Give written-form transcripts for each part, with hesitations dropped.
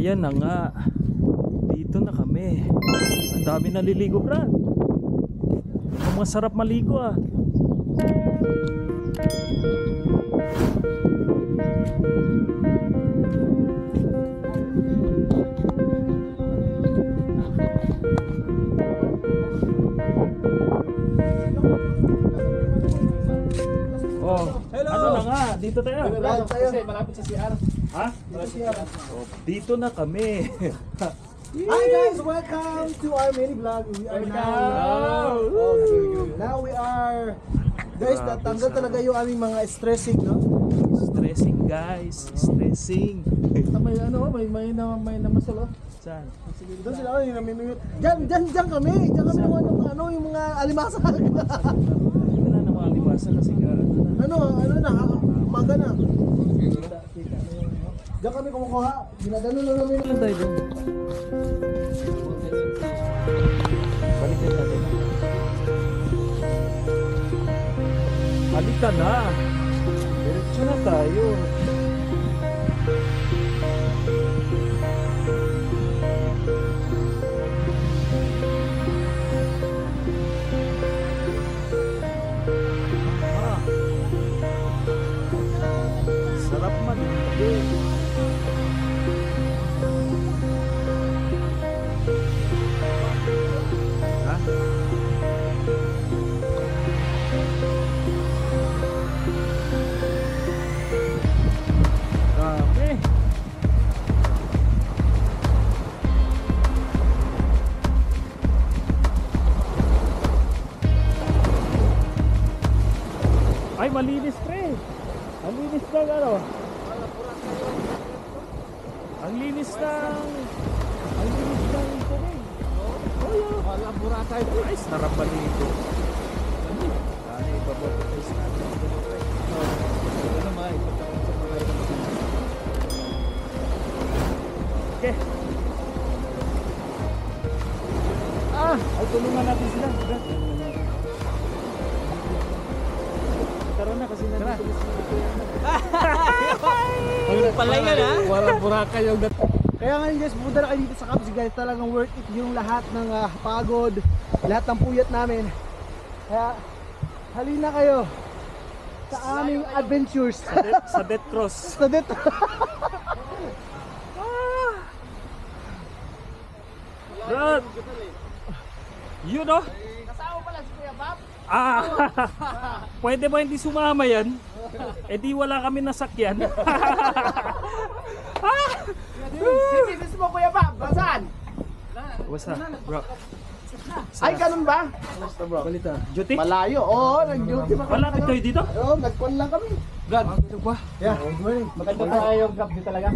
Ayan na nga. Dito na kami. Ang dami naliligo, Brad. Ang masarap maligo ah. Oh, hello. Ano na nga, dito tayo. Kasi malapit sa CR. Ha? Oh, dito na kami. Hi guys, welcome to our mini vlog. We are now we are guys, tatanggal talaga yung aming mga stressing, no? Stressing guys, stressing. May ano, may namasalo. Saan? Doon sila yung namimimit. Diyan kami ng ano yung mga alimasag. Wala na mga limasa kasi ano na, umaga na. Diyan kami kumukuha. Ginagano na namin. Ilan tayo doon? Balikan natin. Halika na. Diretso na tayo. Sarap maligo. Ha? Dami. Ay, malinis pre. Ang linis ng ano? Ang linis ng tubig. Wala burata ito. Ay, sarap maligo. Ay, babatis natin. Ano may? Okay. Ay, tulungan natin sila. Tara na kasi nandito sila. Pala yan ha? Walang buraka yung Kaya ngayon guys, pupunta na kayo dito sa Caps guys. Talagang worth it yung lahat ng pagod, lahat ng puyat namin. Kaya halina kayo sa aming adventures. Sa Death Cross. Sa Death Brad! Yun oh! Kasama pala si Kuya Bob? Pwede ba hindi sumama yan? Eh di wala kami nasakyan. Sinisis mo Kuya Bob, saan? What's up, bro? Ay, ganun ba? Basta bro. Balita. Duty? Malayo, oo, nag-duty pa kami. Malapit kayo dito? Oo, nagkuhan lang kami. Brad, ito ba? Yeah, good morning. Maganda tayo yung gabi talaga.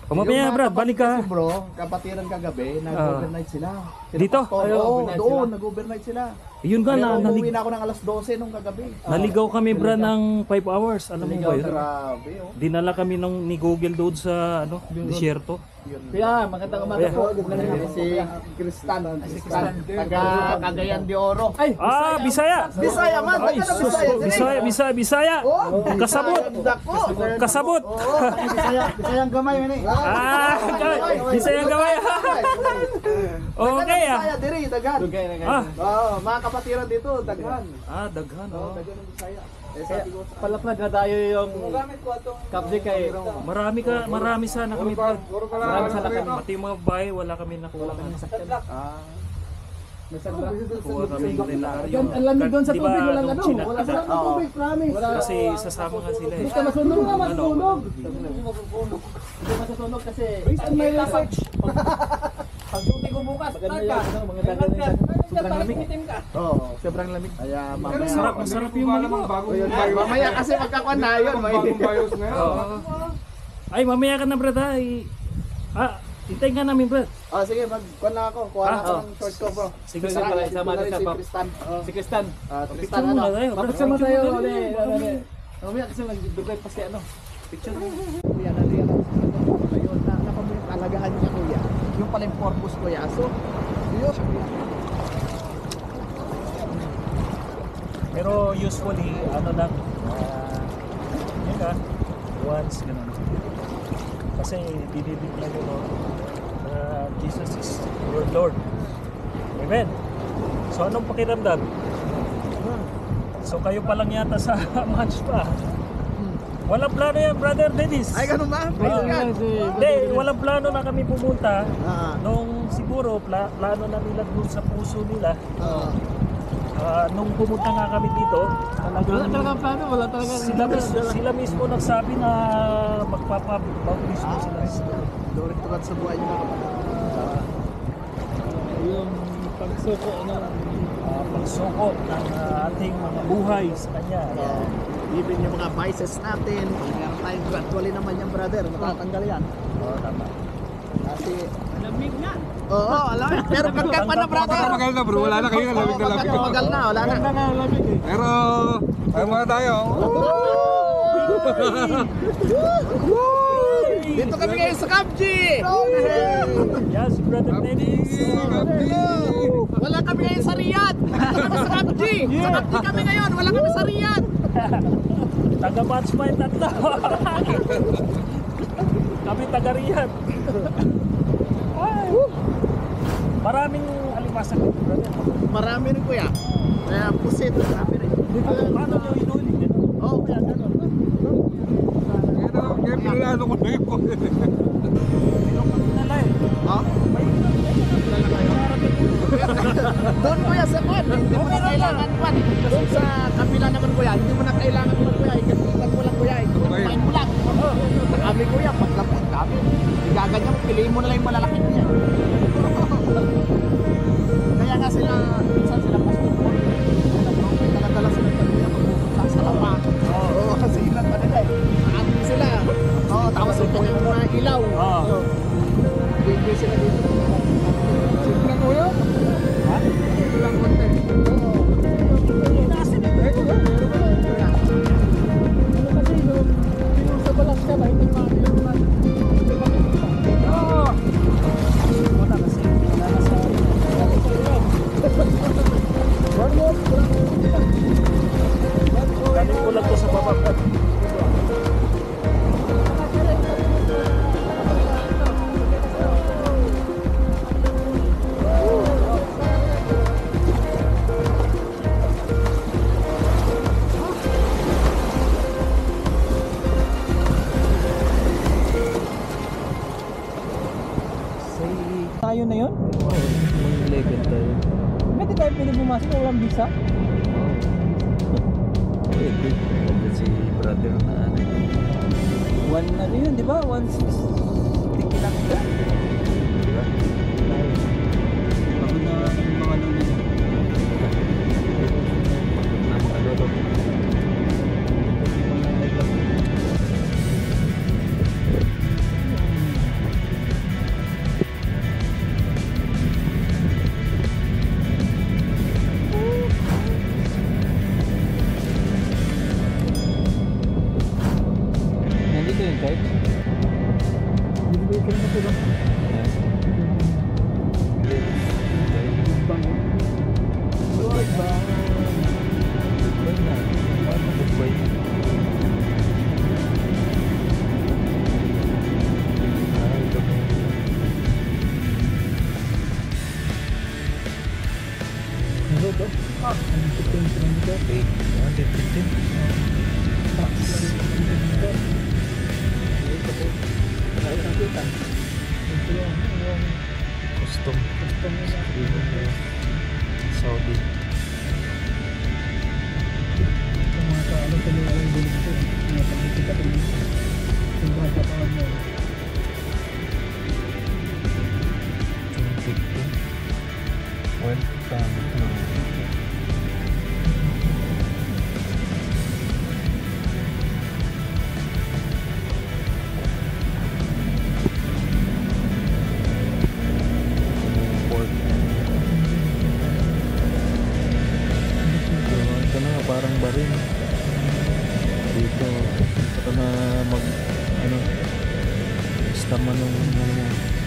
Mamaya Brad, balik ka. Bro, kapatiran kagabi, nag-overnight sila. Dito? Oo, doon, nag-overnight sila. Yun ka na, umuwi na ako ng alas 12 nung kagabi. naligaw kami Brad ng 5 hours. Alam mo ba yun? Grabe, oh. Dinala kami ni Google doon sa desierto. Kaya, magandang umaga po. Si Kristan. Taga Cagayan de Oro. Ay, Bisaya! Bisaya man, Ay, taga sus, Bisaya. Bisaya! Kasabot! Kasabot! Bisayang gamay yun eh. Bisaya gaway! Okay Bisaya diri, daghan. Oo, mga kapatiran dito, daghan. Daghan. Daghan ng Bisaya. Palaplag na tayo yung kapdi kay Marami sana kami Brad. marami sana kami. Pati yung mga bahay, wala kami nakuha. Kuha kami yung Ang lamig doon sa Di ba, tubig, walang nung ano, China- wala sa tubig, promise. Kasi sasama nga sila eh. Hindi ka masunog nga, Ano? masunog. Hindi masusunog kasi Based on my research. pag duty ko bukas, maganda yung mga dagan na sobrang lamig. Oo. Sobrang lamig. Kaya mamaya. Masarap yung maligo. Mamaya kasi magkakuan na yun. Ay, mamaya ka na Brad ha. Hintayin ka namin Brad. Sige, magkuan na ako. Kuha na ako ng short ko bro. Sige, Sige, sige. sama natin Si sa Kristan. Si Kristan. Tristan Picture ano? muna tayo. Brad. Mapagsama Picture tayo muna ulit. tayo. Mamaya kasi magdugay pa si ano. Picture mo. Kuya, na-realize ko ngayon na napakalagahan niya kuya. Yung pala yung purpose kuya. So, yun. Pero usually, ano lang, yun ka, once, ganun. Kasi dinideclare nyo na Jesus is your Lord. Amen. So anong pakiramdam? So kayo pa lang yata sa match pa. Walang plano yan, Brother Dennis. Ay, ganun ba? Praise God. Hindi, walang plano na kami pumunta. Ah. Nung siguro, plano na nila dun sa puso nila. Nung pumunta nga kami dito, Wala talagang plano, wala talagang sila mismo nagsabi na magpapabautismo sila. Glory to God sa buhay niyo mga kapatid. yung pagsuko ng Pagsuko ng ating mga buhay sa Kanya. Even yung mga vices natin, meron tayong gradually naman yan, brother. Matatanggal yan. Oo, tama. Kasi, lamig nga. oo, alam mo. Pero pagka pa na, brother. Magal na bro, wala na kayo, lamig na lamig. Pagka tumagal na, wala na. Ganda nga lamig eh. Pero, tayo muna tayo. Dito kami ngayon sa Kamji! Yes, Brother Dennis. Wala kami ngayon sa Riyadh! Dito kami sa Kamji! Sa Kamji kami ngayon, wala kami sa Riyadh! Taga-match pa yung tatlo. Kami taga-Riyadh. Ay. Maraming alimasag dito, brother. Marami rin kuya. Kaya pusit, marami rin. Paano nyo inulit yan? Oo, kaya ganun. Kaya pinalano ko na yun. Pinala eh. Ha? Doon kuya sa kwan, hindi mo na kailangan kwan. Doon sa kabila naman kuya, hindi mo na kailangan kwan kuya. Ikatilan mo lang kuya, ikumain mo lang. Kami kuya, paglapit kami. Igaganyan mo, piliin mo na lang yung malalaki niya. Kaya nga sila, minsan sila pastor po. May tagadala sila kuya, magpupunta sa lapa. Oo, kasi ilan pa nila eh. Nakakami sila. Oo, tapos ito yung mga ilaw. Oo. Bigay sila dito. Simple ko yun. Ha? Ito lang konti. Oo. Sa balas ka, hindi makakilap na. Wala kasi. Wala sa... Galing ko lang to sa baba. Tayo na yun? Mag-legal tayo. Pwede tayo pwede bumasok na walang visa? Pwede. Pwede si brother na ano. Ano yun, di ba? 160 kilometer? Di ba? Ako na mga luli na. Na mga lolo. Nandito yung church? Custom. Saudi. Parang barin dito ito na mag ano stama ng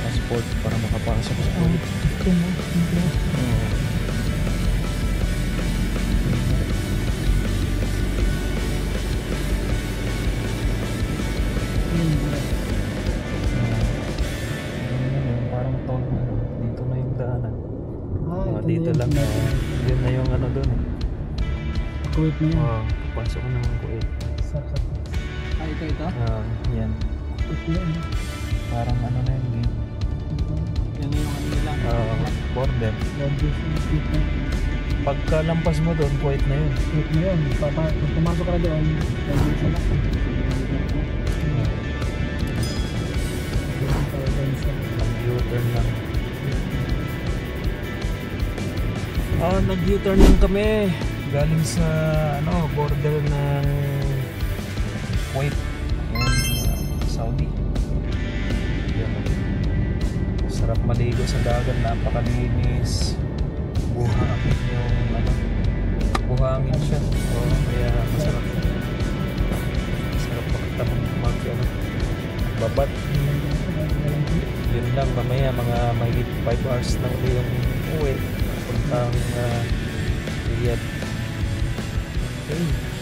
passport para makapasok sa school. dito lang. Yun na yung ano doon. Kuwait na yun. Oh, papasok ko ng Kuwait. Ay, ito? Yan. Kuwait na yun. Parang ano na yung gate. Yan na yung ano nila. Border. Kuwait Pagka lampas mo doon, Kuwait na yun. na yun. Kung pumasok ka na doon, nandun sa na. Nag-U-turn lang. Nag-U-turn lang kami. Galing sa border ng Kuwait and Saudi. Yan. Sarap maligo sa dagat, napakalinis. Buhangin yung buhangin siya. Kaya masarap. Masarap babat. Yun lang, mamaya mga mahigit 5 hours na uli yung uwi. Puntang Riyadh. Okay.